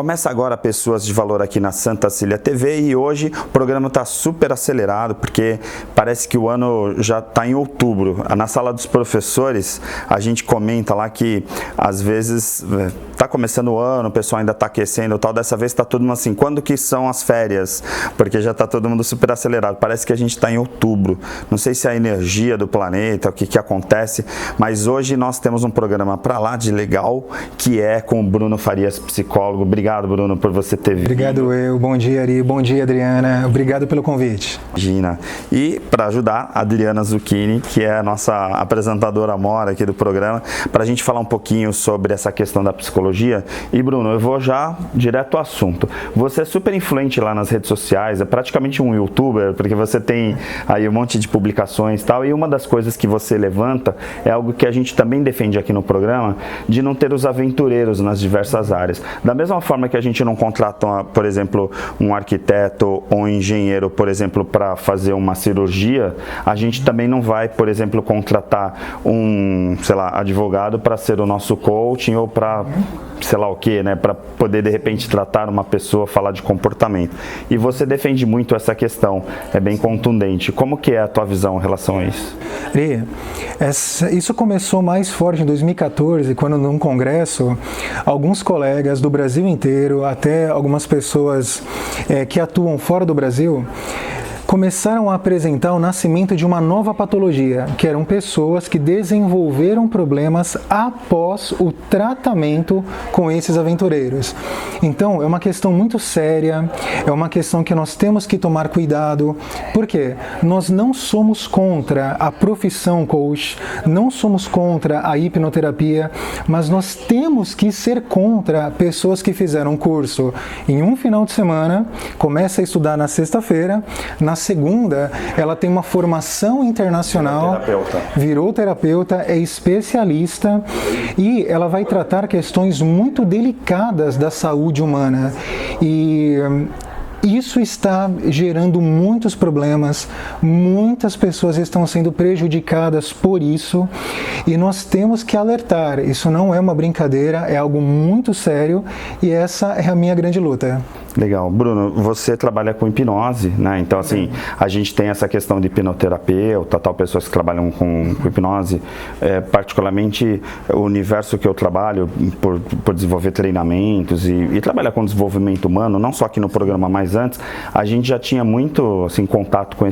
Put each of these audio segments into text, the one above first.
Começa agora Pessoas de Valor aqui na Santa Cília TV e hoje o programa está super acelerado porque parece que o ano já está em outubro. Na sala dos professores a gente comenta lá que às vezes está começando o ano, o pessoal ainda está aquecendo e tal, dessa vez está todo mundo assim, quando que são as férias? Porque já está todo mundo super acelerado, parece que a gente está em outubro. Não sei se é a energia do planeta, o que acontece, mas hoje nós temos um programa para lá de legal, que é com o Bruno Farias, psicólogo. Obrigado, Bruno, por você ter vindo. Obrigado eu, bom dia Ari, bom dia Adriana, obrigado pelo convite. Imagina. E para ajudar, a Adriana Zucchini, que é a nossa apresentadora mora aqui do programa, para a gente falar um pouquinho sobre essa questão da psicologia. E Bruno, eu vou já direto ao assunto. Você é super influente lá nas redes sociais, é praticamente um youtuber, porque você tem aí um monte de publicações e tal, e uma das coisas que você levanta é algo que a gente também defende aqui no programa, de não ter os aventureiros nas diversas áreas. Da mesma forma que a gente não contrata, por exemplo, um arquiteto ou um engenheiro, por exemplo, para fazer uma cirurgia, a gente também não vai, por exemplo, contratar um, sei lá, advogado para ser o nosso coaching ou para sei lá o que, né, para poder de repente tratar uma pessoa, falar de comportamento. E você defende muito essa questão, é bem contundente. Como que é a tua visão em relação a isso? Isso começou mais forte em 2014, quando num congresso, alguns colegas do Brasil inteiro, até algumas pessoas que atuam fora do Brasil, começaram a apresentar o nascimento de uma nova patologia, que eram pessoas que desenvolveram problemas após o tratamento com esses aventureiros. Então, é uma questão muito séria, é uma questão que nós temos que tomar cuidado, porque nós não somos contra a profissão coach, não somos contra a hipnoterapia, mas nós temos que ser contra pessoas que fizeram um curso em um final de semana, começa a estudar na sexta-feira, na segunda, ela tem uma formação internacional, virou terapeuta, é especialista e ela vai tratar questões muito delicadas da saúde humana. E isso está gerando muitos problemas, muitas pessoas estão sendo prejudicadas por isso e nós temos que alertar. Isso não é uma brincadeira, é algo muito sério e essa é a minha grande luta. Legal. Bruno, você trabalha com hipnose, né? Então, assim, a gente tem essa questão de hipnoterapeuta, tal, pessoas que trabalham com hipnose. Particularmente, o universo que eu trabalho, por desenvolver treinamentos e trabalhar com desenvolvimento humano, não só aqui no programa, mas antes, a gente já tinha muito, assim, contato com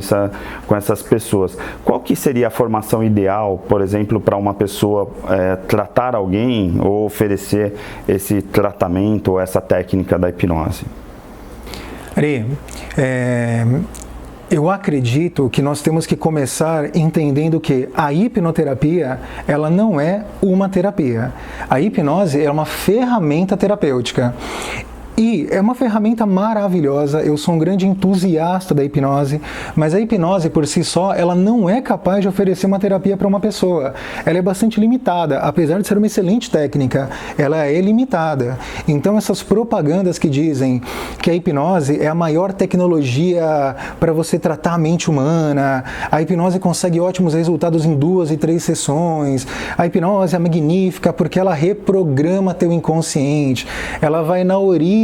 essas pessoas. Qual que seria a formação ideal, por exemplo, para uma pessoa tratar alguém ou oferecer esse tratamento ou essa técnica da hipnose? Ari, eu acredito que nós temos que começar entendendo que a hipnoterapia, ela não é uma terapia. A hipnose é uma ferramenta terapêutica. E é uma ferramenta maravilhosa, eu sou um grande entusiasta da hipnose, mas a hipnose por si só, ela não é capaz de oferecer uma terapia para uma pessoa. Ela é bastante limitada, apesar de ser uma excelente técnica, ela é limitada. Então essas propagandas que dizem que a hipnose é a maior tecnologia para você tratar a mente humana, a hipnose consegue ótimos resultados em 2 e 3 sessões, a hipnose é magnífica porque ela reprograma teu inconsciente, ela vai na origem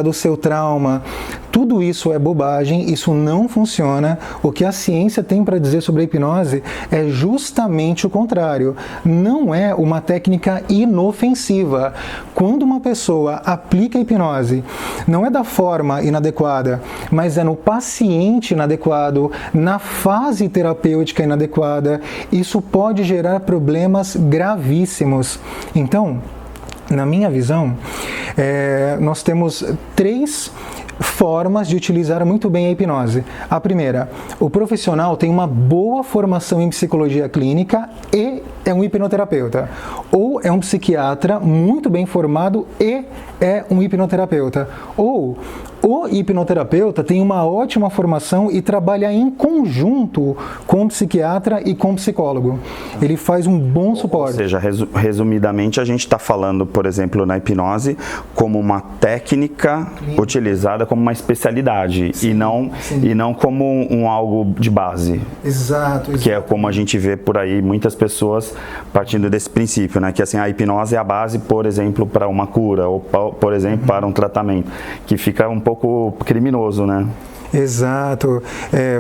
do seu trauma. Tudo isso é bobagem, isso não funciona. O que a ciência tem para dizer sobre a hipnose é justamente o contrário. Não é uma técnica inofensiva. Quando uma pessoa aplica a hipnose, não é da forma inadequada, mas é no paciente inadequado, na fase terapêutica inadequada, isso pode gerar problemas gravíssimos. Então, na minha visão, nós temos 3 formas de utilizar muito bem a hipnose. A primeira, o profissional tem uma boa formação em psicologia clínica e é um hipnoterapeuta. Ou é um psiquiatra muito bem formado e é um hipnoterapeuta. Ou O hipnoterapeuta tem uma ótima formação e trabalha em conjunto com o psiquiatra e com o psicólogo. Ele faz um bom suporte. Ou seja, resumidamente, a gente está falando, por exemplo, na hipnose, como uma técnica utilizada como uma especialidade e não como algo de base. Exato. Que é como a gente vê por aí muitas pessoas partindo desse princípio, né? Que assim, a hipnose é a base, por exemplo, para uma cura ou, por exemplo, para um tratamento, que fica um pouco criminoso, né? Exato.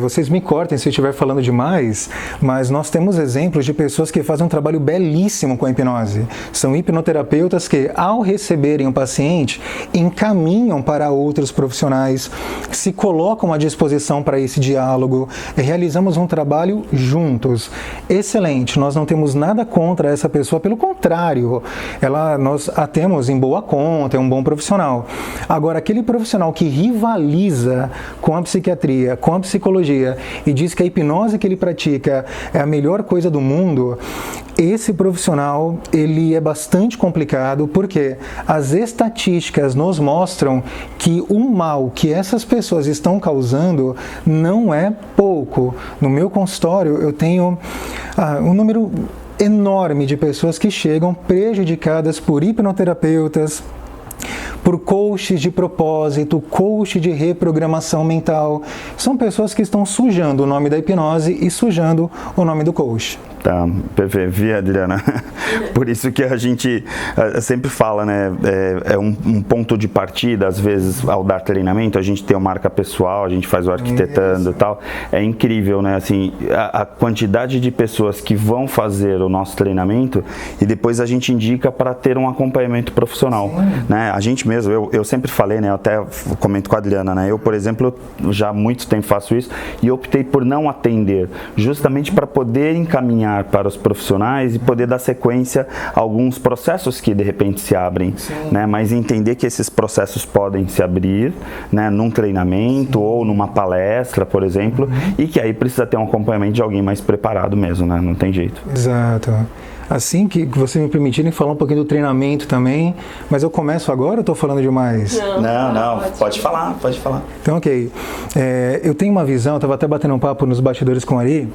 Vocês me cortem se eu estiver falando demais, mas nós temos exemplos de pessoas que fazem um trabalho belíssimo com a hipnose. São hipnoterapeutas que, ao receberem um paciente, encaminham para outros profissionais, se colocam à disposição para esse diálogo, realizamos um trabalho juntos. Excelente, nós não temos nada contra essa pessoa, pelo contrário, nós a temos em boa conta, é um bom profissional. Agora, aquele profissional que rivaliza com a psiquiatria, com a psicologia e diz que a hipnose que ele pratica é a melhor coisa do mundo, esse profissional, ele é bastante complicado porque as estatísticas nos mostram que o mal que essas pessoas estão causando não é pouco. No meu consultório, eu tenho um número enorme de pessoas que chegam prejudicadas por hipnoterapeutas, por coaches de propósito, coach de reprogramação mental. São pessoas que estão sujando o nome da hipnose e sujando o nome do coach. Tá, perfeito, Adriana. Por isso que a gente sempre fala, né? É um ponto de partida, às vezes, ao dar treinamento, a gente tem uma marca pessoal, a gente faz o arquitetando e tal. É incrível, né? Assim, a quantidade de pessoas que vão fazer o nosso treinamento e depois a gente indica para ter um acompanhamento profissional, né? A gente mesmo, eu sempre falei, né? Eu até comento com a Adriana, né? Eu, por exemplo, já há muito tempo faço isso e optei por não atender, justamente para poder encaminhar para os profissionais e poder dar sequência a alguns processos que de repente se abrem, né? Mas entender que esses processos podem se abrir, né? Num treinamento ou numa palestra, por exemplo, e que aí precisa ter um acompanhamento de alguém mais preparado mesmo, né? Não tem jeito. Exato. Assim que você me permitirem falar um pouquinho do treinamento também, mas eu começo agora ou estou falando demais? Não, pode falar. Então, ok. Eu tenho uma visão, eu estava até batendo um papo nos bastidores com a Ari,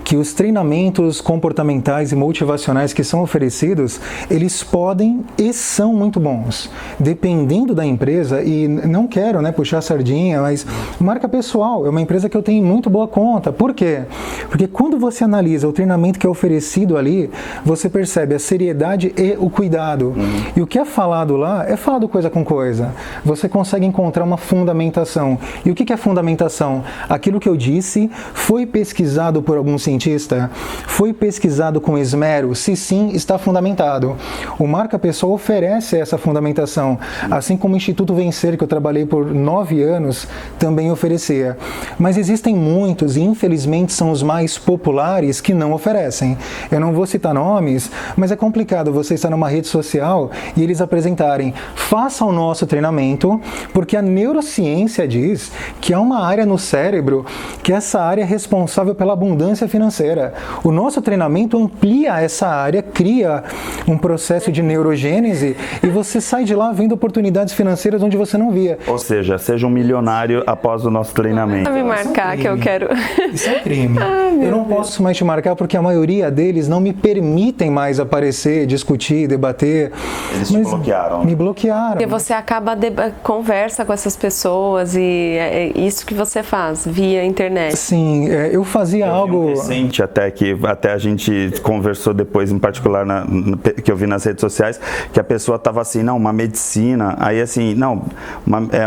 que os treinamentos comportamentais e motivacionais que são oferecidos, eles podem e são muito bons. Dependendo da empresa, e não quero, né, puxar a sardinha, mas marca pessoal, é uma empresa que eu tenho muito boa conta. Por quê? Porque quando você analisa o treinamento que é oferecido ali, você percebe a seriedade e o cuidado. E o que é falado lá é falado coisa com coisa. Você consegue encontrar uma fundamentação. E o que é fundamentação? Aquilo que eu disse foi pesquisado por algum cientista? Foi pesquisado com esmero? Se sim, está fundamentado. O Marca Pessoal oferece essa fundamentação, assim como o Instituto Vencer, que eu trabalhei por 9 anos, também oferecia. Mas existem muitos, e infelizmente são os mais populares, que não oferecem. Eu não vou citar nomes, mas é complicado você estar numa rede social e eles apresentarem: faça o nosso treinamento, porque a neurociência diz que há uma área no cérebro que essa área é responsável pela abundância financeira. O nosso treinamento amplia essa área, cria um processo de neurogênese e você sai de lá vendo oportunidades financeiras onde você não via. Ou seja um milionário após o nosso treinamento. Não me marcar que eu quero. Isso é crime. Eu não posso mais te marcar porque a maioria deles não me permitem mais aparecer, discutir, debater. Eles te bloquearam. Me bloquearam. Porque você acaba conversa com essas pessoas e é isso que você faz via internet. Sim, eu fazia algo recente até a gente conversou depois, em particular que eu vi nas redes sociais, que a pessoa estava assim, não, uma medicina, aí assim, não,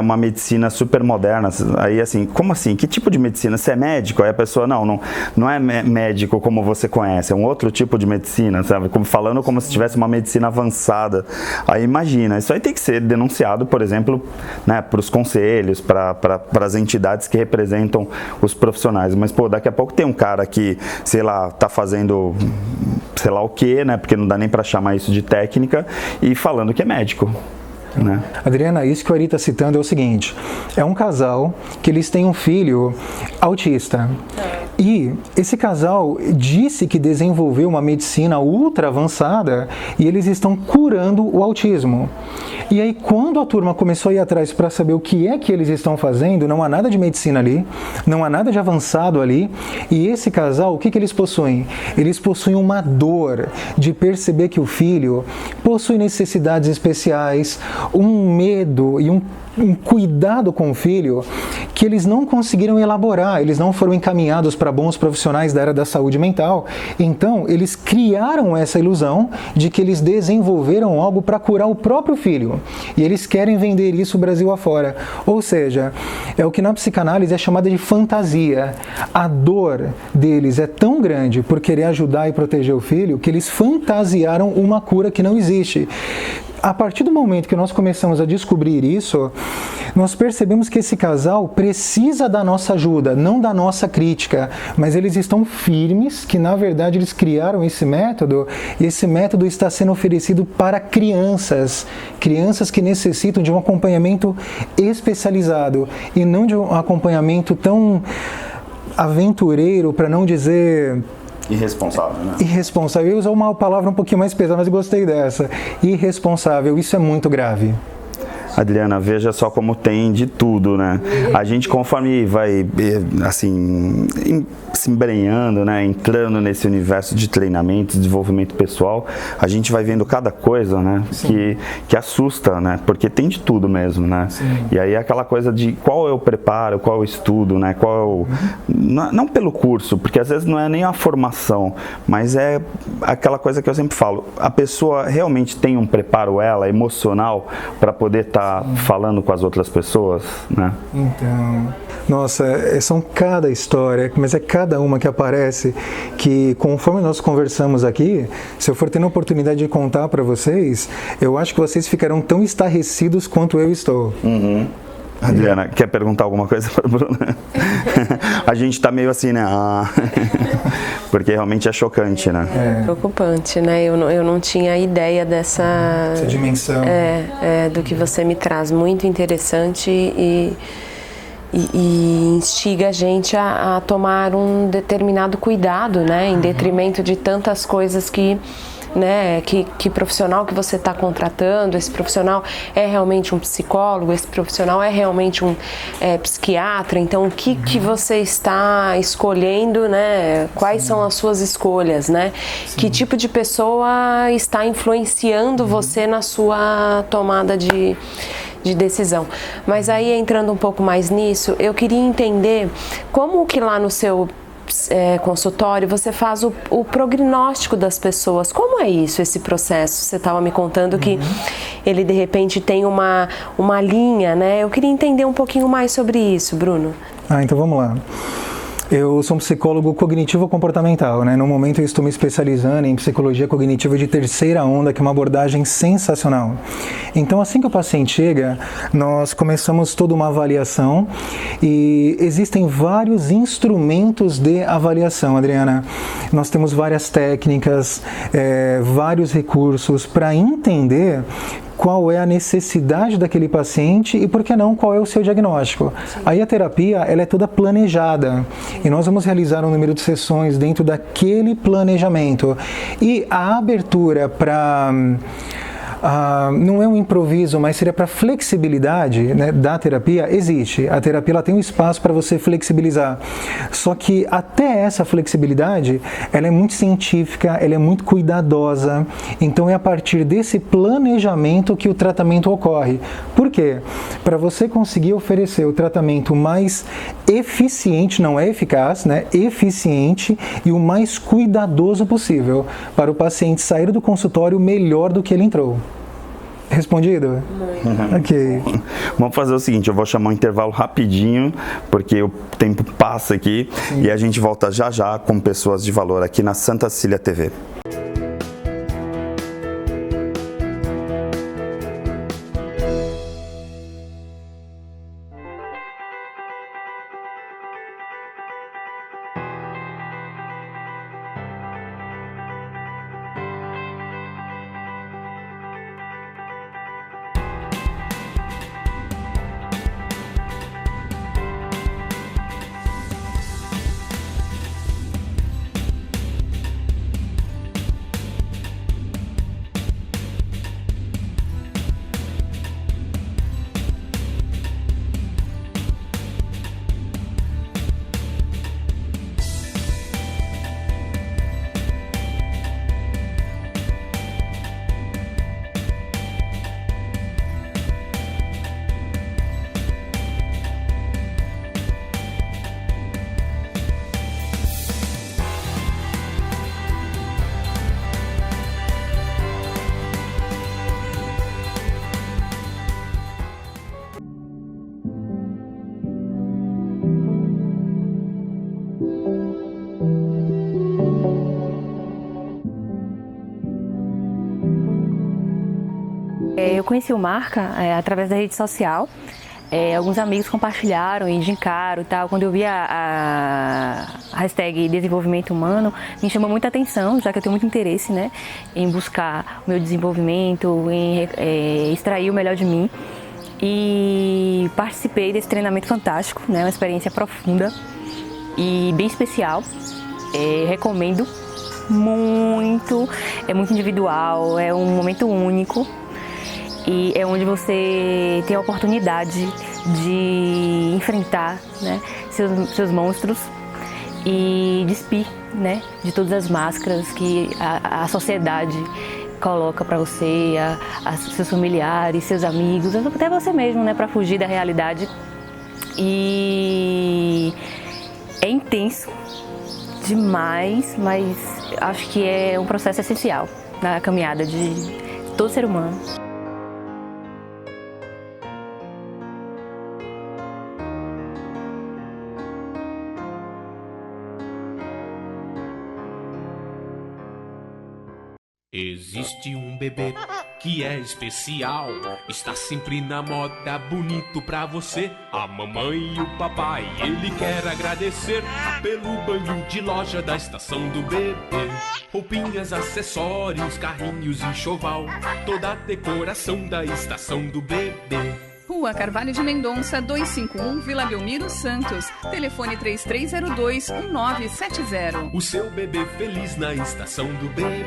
uma medicina super moderna, aí assim, como assim? Que tipo de medicina? Você é médico? Aí a pessoa, não é médico como você conhece, é um outro tipo de medicina, sabe? Falando como se tivesse uma medicina avançada. Aí imagina, isso aí tem que ser denunciado, por exemplo, né, para os conselhos, para as entidades que representam os profissionais. Mas, daqui a pouco tem um cara que, sei lá, tá fazendo sei lá o quê, né? Porque não dá nem para chamar isso de técnica, e falando que é médico. Né? Adriana, isso que o Ari está citando é o seguinte: é um casal que eles têm um filho autista. E esse casal disse que desenvolveu uma medicina ultra avançada e eles estão curando o autismo. E aí, quando a turma começou a ir atrás para saber o que é que eles estão fazendo, não há nada de medicina ali, não há nada de avançado ali. E esse casal, o que eles possuem? Eles possuem uma dor de perceber que o filho possui necessidades especiais, um medo e um cuidado com o filho que eles não conseguiram elaborar, eles não foram encaminhados para bons profissionais da área da saúde mental. Então, eles criaram essa ilusão de que eles desenvolveram algo para curar o próprio filho. E eles querem vender isso Brasil afora. Ou seja, é o que na psicanálise é chamada de fantasia. A dor deles é tão grande por querer ajudar e proteger o filho que eles fantasiaram uma cura que não existe. A partir do momento que nós começamos a descobrir isso, nós percebemos que esse casal precisa da nossa ajuda, não da nossa crítica, mas eles estão firmes que, na verdade, eles criaram esse método e esse método está sendo oferecido para crianças que necessitam de um acompanhamento especializado e não de um acompanhamento tão aventureiro, para não dizer... Irresponsável, né? Irresponsável. Eu ia usar uma palavra um pouquinho mais pesada, mas gostei dessa. Irresponsável. Isso é muito grave. Adriana, veja só como tem de tudo, né? A gente, conforme vai, assim, se embrenhando, né? Entrando nesse universo de treinamento, desenvolvimento pessoal, a gente vai vendo cada coisa, né? Que assusta, né? Porque tem de tudo mesmo, né? Sim. E aí é aquela coisa de qual é o preparo, qual é o estudo, né? Qual é o... Não pelo curso, porque às vezes não é nem a formação, mas é aquela coisa que eu sempre falo, a pessoa realmente tem um preparo, ela, emocional, para poder estar falando com as outras pessoas, né? Então, nossa, são cada história, mas é cada uma que aparece que, conforme nós conversamos aqui, se eu for tendo a oportunidade de contar para vocês, eu acho que vocês ficarão tão estarrecidos quanto eu estou. Uhum. Adriana, quer perguntar alguma coisa para a Bruna? A gente está meio assim, né? Porque realmente é chocante, né? É preocupante, né? Eu não tinha ideia dessa dimensão. Do que você me traz. Muito interessante e instiga a gente a tomar um determinado cuidado, né? Em detrimento de tantas coisas que... Né, que profissional que você está contratando, esse profissional é realmente um psicólogo, esse profissional é realmente um psiquiatra, então o que você está escolhendo, né, quais são as suas escolhas, né, que tipo de pessoa está influenciando você na sua tomada de decisão. Mas aí, entrando um pouco mais nisso, eu queria entender como que lá no seu consultório você faz o prognóstico das pessoas. Como é isso, esse processo? Você estava me contando que ele de repente tem uma linha, né? Eu queria entender um pouquinho mais sobre isso, Bruno. Então vamos lá. Eu sou um psicólogo cognitivo-comportamental, né? No momento eu estou me especializando em psicologia cognitiva de terceira onda, que é uma abordagem sensacional. Então, assim que o paciente chega, nós começamos toda uma avaliação e existem vários instrumentos de avaliação, Adriana. Nós temos várias técnicas, vários recursos para entender qual é a necessidade daquele paciente e, por que não, qual é o seu diagnóstico. Aí a terapia, ela é toda planejada e nós vamos realizar um número de sessões dentro daquele planejamento. E a abertura para... não é um improviso, mas seria para flexibilidade, né, da terapia, existe. A terapia ela tem um espaço para você flexibilizar. Só que até essa flexibilidade, ela é muito científica, ela é muito cuidadosa. Então é a partir desse planejamento que o tratamento ocorre. Por quê? Para você conseguir oferecer o tratamento mais eficiente, não é eficaz, né, eficiente e o mais cuidadoso possível, para o paciente sair do consultório melhor do que ele entrou. Respondido? Ok. Vamos fazer o seguinte, eu vou chamar um intervalo rapidinho, porque o tempo passa aqui. Sim. E a gente volta já já com pessoas de valor aqui na Santa Cecília TV. Eu conheci o Marca através da rede social. Alguns amigos compartilharam e indicaram e tal. Quando eu vi a hashtag desenvolvimento humano, me chamou muita atenção, já que eu tenho muito interesse, né, em buscar o meu desenvolvimento, em extrair o melhor de mim. E participei desse treinamento fantástico, né, uma experiência profunda e bem especial. Recomendo muito, é muito individual, é um momento único. E é onde você tem a oportunidade de enfrentar, né, seus monstros e despir, né, de todas as máscaras que a sociedade coloca para você, seus familiares, seus amigos, até você mesmo, né, para fugir da realidade. E é intenso demais, mas acho que é um processo essencial na caminhada de todo ser humano. Existe um bebê que é especial, está sempre na moda, bonito pra você. A mamãe e o papai, ele quer agradecer pelo banho de loja da estação do bebê. Roupinhas, acessórios, carrinhos, enxoval, toda a decoração da estação do bebê. Rua Carvalho de Mendonça, 251, Vila Belmiro, Santos. Telefone 3302-1970. O seu bebê feliz na estação do bebê.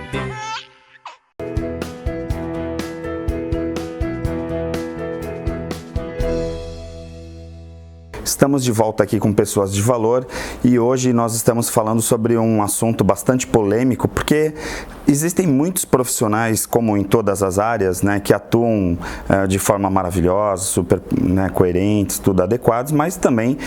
Estamos de volta aqui com Pessoas de Valor e hoje nós estamos falando sobre um assunto bastante polêmico, porque existem muitos profissionais, como em todas as áreas, né, que atuam de forma maravilhosa, super, né, coerentes, tudo adequados, mas também,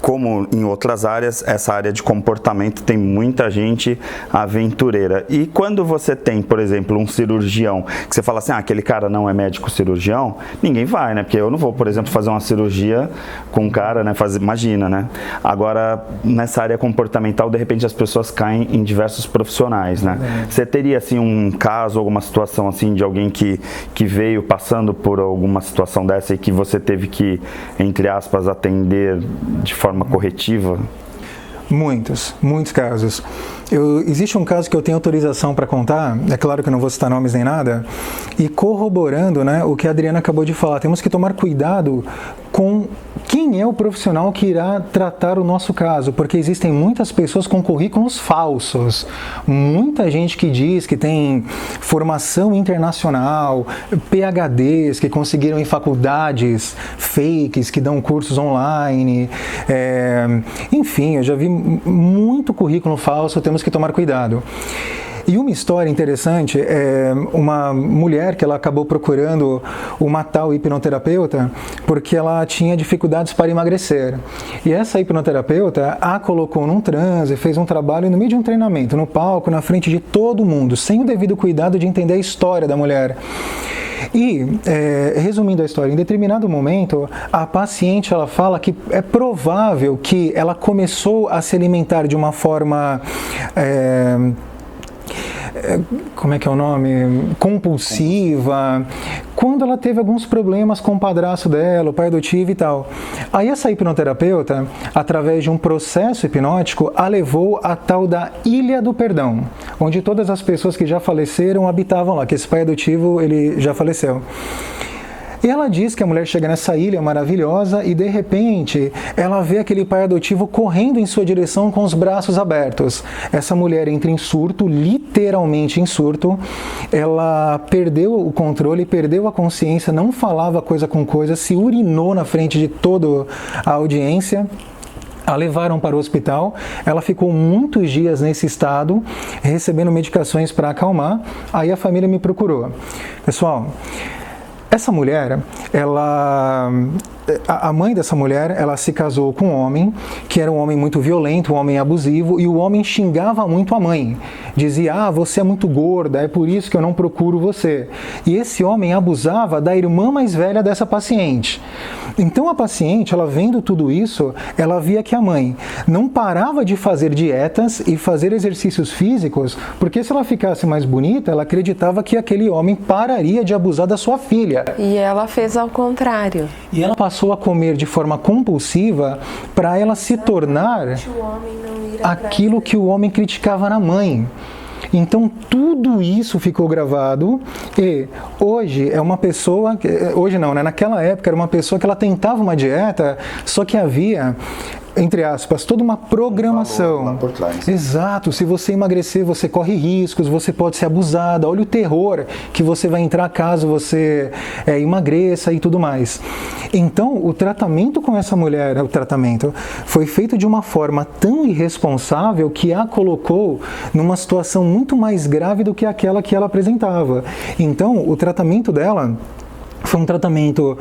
como em outras áreas, essa área de comportamento tem muita gente aventureira. E quando você tem, por exemplo, um cirurgião, que você fala assim, aquele cara não é médico cirurgião, ninguém vai, né? Porque eu não vou, por exemplo, fazer uma cirurgia com um cara, né? Imagina, né? Agora, nessa área comportamental, de repente as pessoas caem em diversos profissionais, né? Você teria, assim, um caso, alguma situação, assim, de alguém que veio passando por alguma situação dessa e que você teve que, entre aspas, atender de forma corretiva? Muitos casos. Existe um caso que eu tenho autorização para contar, é claro que eu não vou citar nomes nem nada, e corroborando, né, o que a Adriana acabou de falar, temos que tomar cuidado com quem é o profissional que irá tratar o nosso caso, porque existem muitas pessoas com currículos falsos, muita gente que diz que tem formação internacional, PhDs que conseguiram em faculdades fakes, que dão cursos online, enfim, eu já vi muito currículo falso, temos que tomar cuidado. E uma história interessante é uma mulher que ela acabou procurando uma tal hipnoterapeuta porque ela tinha dificuldades para emagrecer. E essa hipnoterapeuta a colocou num transe, fez um trabalho no meio de um treinamento, no palco, na frente de todo mundo, sem o devido cuidado de entender a história da mulher. E, resumindo a história, em determinado momento, a paciente ela fala que é provável que ela começou a se alimentar de uma forma... como é que é o nome? Compulsiva, quando ela teve alguns problemas com o padrasto dela, o pai adotivo e tal. Aí essa hipnoterapeuta, através de um processo hipnótico, a levou à tal da Ilha do Perdão, onde todas as pessoas que já faleceram habitavam lá, que esse pai adotivo ele já faleceu. E ela diz que a mulher chega nessa ilha maravilhosa e, de repente, ela vê aquele pai adotivo correndo em sua direção com os braços abertos. Essa mulher entra em surto, literalmente em surto. Ela perdeu o controle, perdeu a consciência, não falava coisa com coisa, se urinou na frente de toda a audiência. A levaram para o hospital, ela ficou muitos dias nesse estado, recebendo medicações para acalmar. Aí a família me procurou. Pessoal, essa mulher, ela a mãe dessa mulher, ela se casou com um homem que era um homem muito violento, um homem abusivo, e o homem xingava muito a mãe. Dizia, você é muito gorda, é por isso que eu não procuro você. E esse homem abusava da irmã mais velha dessa paciente. Então a paciente, ela vendo tudo isso, ela via que a mãe não parava de fazer dietas e fazer exercícios físicos, porque se ela ficasse mais bonita, ela acreditava que aquele homem pararia de abusar da sua filha. E ela fez ao contrário. E ela passou a comer de forma compulsiva para ela se tornar aquilo que o homem criticava na mãe. Então tudo isso ficou gravado e hoje é uma pessoa, hoje não, né? Naquela época era uma pessoa que ela tentava uma dieta, só que havia, entre aspas, toda uma programação. Lá por trás. Exato, se você emagrecer, você corre riscos, você pode ser abusada, olha o terror que você vai entrar caso você emagreça e tudo mais. Então, o tratamento com essa mulher, foi feito de uma forma tão irresponsável que a colocou numa situação muito mais grave do que aquela que ela apresentava. Então, o tratamento dela foi um tratamento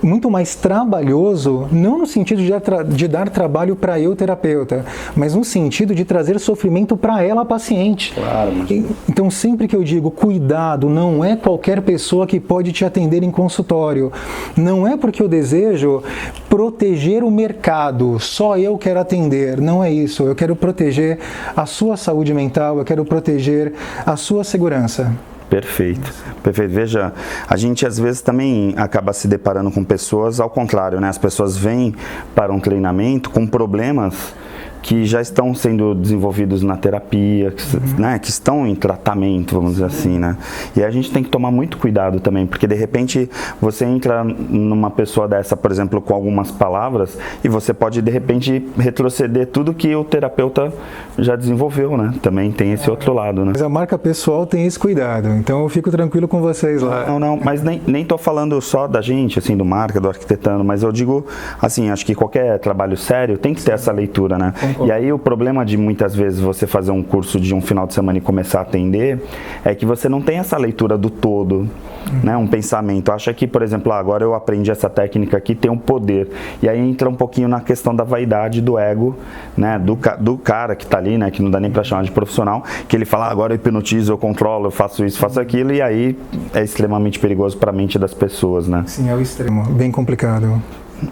muito mais trabalhoso, não no sentido de dar trabalho para eu, terapeuta, mas no sentido de trazer sofrimento para ela, a paciente. Claro, mas... Então, sempre que eu digo cuidado, não é qualquer pessoa que pode te atender em consultório. Não é porque eu desejo proteger o mercado, só eu quero atender. Não é isso. Eu quero proteger a sua saúde mental, eu quero proteger a sua segurança. Perfeito, perfeito. Veja, a gente às vezes também acaba se deparando com pessoas ao contrário, né? As pessoas vêm para um treinamento com problemas que já estão sendo desenvolvidos na terapia, né, que estão em tratamento, vamos dizer assim, né? E a gente tem que tomar muito cuidado também, porque de repente você entra numa pessoa dessa, por exemplo, com algumas palavras, e você pode de repente retroceder tudo que o terapeuta já desenvolveu, né? Também tem esse outro lado, né? Mas a marca pessoal tem esse cuidado, então eu fico tranquilo com vocês lá. Não, mas nem tô falando só da gente, assim, do marca, do arquitetano, mas eu digo, assim, acho que qualquer trabalho sério tem que ter essa leitura, né? E aí o problema de muitas vezes você fazer um curso de um final de semana e começar a atender é que você não tem essa leitura do todo, né? Um pensamento. Acha que, por exemplo, agora eu aprendi essa técnica aqui, tem um poder. E aí entra um pouquinho na questão da vaidade, do ego, né? Do cara que tá ali, né? Que não dá nem para chamar de profissional, que ele fala, agora eu hipnotizo, eu controlo, eu faço isso, faço aquilo, e aí é extremamente perigoso para a mente das pessoas, né? Sim, é o extremo, bem complicado.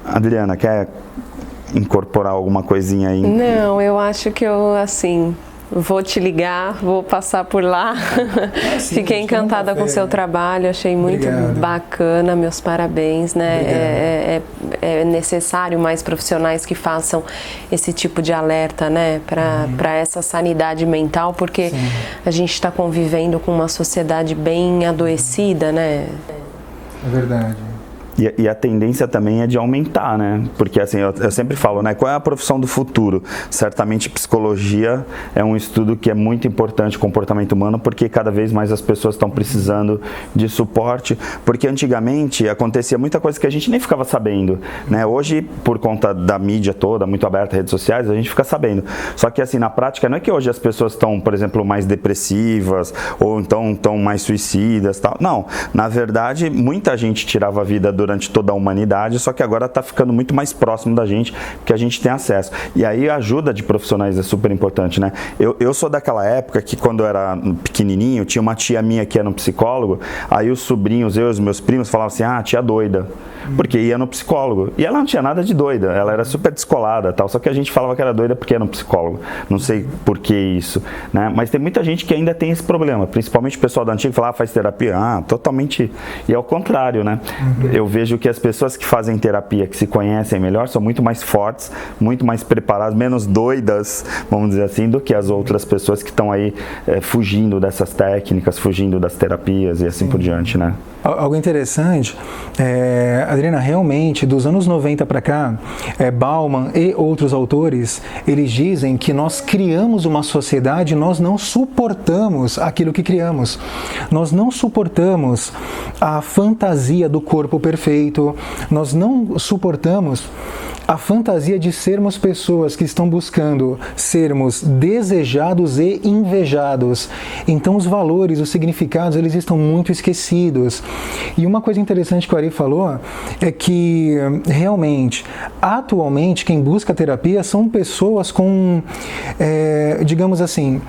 Adriana, quer incorporar alguma coisinha aí? Não, eu acho que eu, assim, vou te ligar, vou passar por lá. Sim, fiquei encantada com o seu trabalho, achei muito bacana, meus parabéns, né? É necessário mais profissionais que façam esse tipo de alerta, né? Para essa sanidade mental, porque a gente está convivendo com uma sociedade bem adoecida, né? É verdade. E a tendência também é de aumentar, né? Porque assim, eu sempre falo, né? Qual é a profissão do futuro? Certamente psicologia é um estudo que é muito importante, comportamento humano, porque cada vez mais as pessoas estão precisando de suporte, porque antigamente acontecia muita coisa que a gente nem ficava sabendo, né? Hoje, por conta da mídia toda, muito aberta, redes sociais, a gente fica sabendo. Só que assim, na prática, não é que hoje as pessoas estão, por exemplo, mais depressivas, ou então estão mais suicidas, tal. Não, na verdade, muita gente tirava a vida durante toda a humanidade, só que agora está ficando muito mais próximo da gente, porque a gente tem acesso. E aí a ajuda de profissionais é super importante, né? Eu sou daquela época que quando eu era pequenininho, tinha uma tia minha que era um psicólogo, aí os sobrinhos, eu e os meus primos falavam assim, tia doida, porque ia no psicólogo. E ela não tinha nada de doida, ela era super descolada, tal, só que a gente falava que era doida porque era um psicólogo. Não sei por que isso, né? Mas tem muita gente que ainda tem esse problema, principalmente o pessoal da antiga fala, faz terapia, totalmente. E ao contrário, né? Eu vejo que as pessoas que fazem terapia, que se conhecem melhor, são muito mais fortes, muito mais preparadas, menos doidas, vamos dizer assim, do que as outras pessoas que estão aí fugindo dessas técnicas, fugindo das terapias e assim por diante, né? Algo interessante, Adriana, realmente, dos anos 90 para cá, Bauman e outros autores, eles dizem que nós criamos uma sociedade, nós não suportamos aquilo que criamos. Nós não suportamos a fantasia do corpo perfeito, nós não suportamos a fantasia de sermos pessoas que estão buscando sermos desejados e invejados. Então os valores, os significados, eles estão muito esquecidos. E uma coisa interessante que o Ari falou é que realmente, atualmente, quem busca terapia são pessoas com, digamos assim,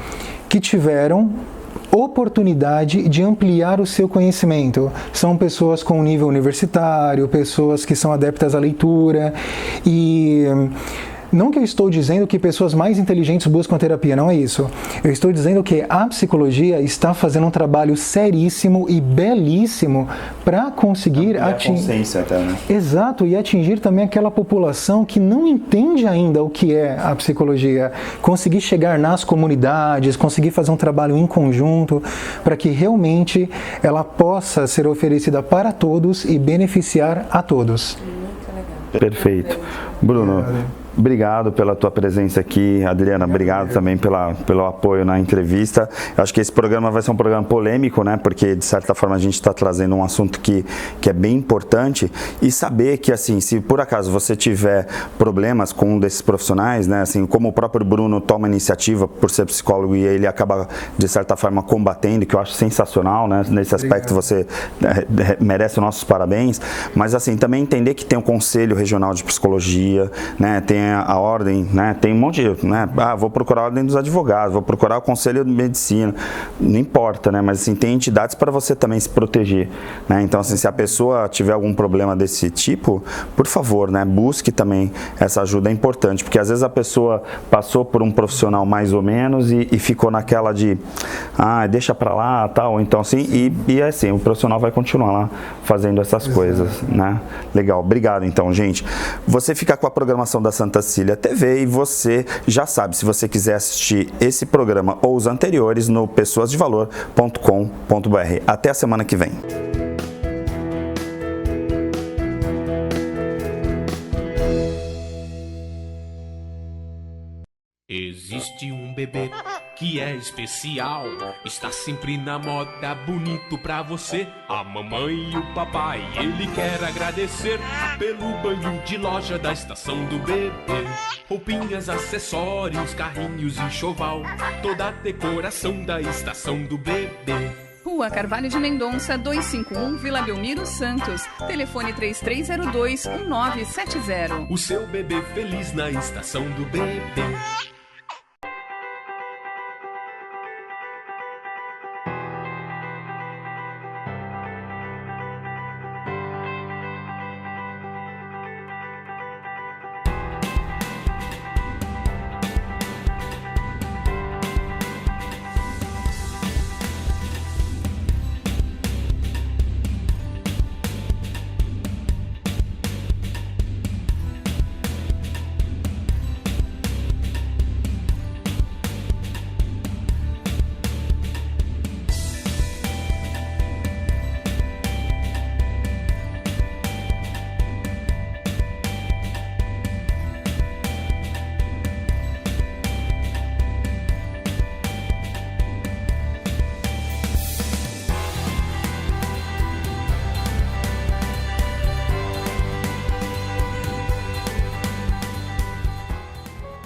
que tiveram oportunidade de ampliar o seu conhecimento. São pessoas com nível universitário, pessoas que são adeptas à leitura e... Não que eu estou dizendo que pessoas mais inteligentes buscam terapia, não é isso. Eu estou dizendo que a psicologia está fazendo um trabalho seríssimo e belíssimo para conseguir atingir... consciência até, né? Exato, e atingir também aquela população que não entende ainda o que é a psicologia. Conseguir chegar nas comunidades, conseguir fazer um trabalho em conjunto para que realmente ela possa ser oferecida para todos e beneficiar a todos. Perfeito. Bruno, obrigado pela tua presença aqui. Adriana, obrigado também pelo apoio na entrevista. Eu acho que esse programa vai ser um programa polêmico, né? Porque, de certa forma, a gente está trazendo um assunto que é bem importante. E saber que, assim, se por acaso você tiver problemas com um desses profissionais, né? Assim, como o próprio Bruno toma iniciativa por ser psicólogo e ele acaba, de certa forma, combatendo, que eu acho sensacional, né? Nesse aspecto você merece os nossos parabéns. Mas, assim, também entender que tem o Conselho Regional de Psicologia, né? Tem a ordem, né? Tem um monte de, né? Vou procurar a ordem dos advogados, vou procurar o Conselho de Medicina, não importa, né? Mas assim, tem entidades para você também se proteger, né? Então, assim, se a pessoa tiver algum problema desse tipo, por favor, né? Busque também essa ajuda, é importante, porque às vezes a pessoa passou por um profissional mais ou menos e ficou naquela de, deixa pra lá, tal, então assim, e assim, o profissional vai continuar lá fazendo essas coisas, né? Legal, obrigado então, gente. Você fica com a programação da Santa Cecília TV e você já sabe, se você quiser assistir esse programa ou os anteriores no pessoasdevalor.com.br. Até a semana que vem. Existe um bebê que é especial, está sempre na moda, bonito pra você. A mamãe e o papai, ele quer agradecer pelo banho de loja da estação do bebê. Roupinhas, acessórios, carrinhos, enxoval, toda a decoração da estação do bebê. Rua Carvalho de Mendonça, 251, Vila Belmiro, Santos. Telefone 3302-1970. O seu bebê feliz na estação do bebê.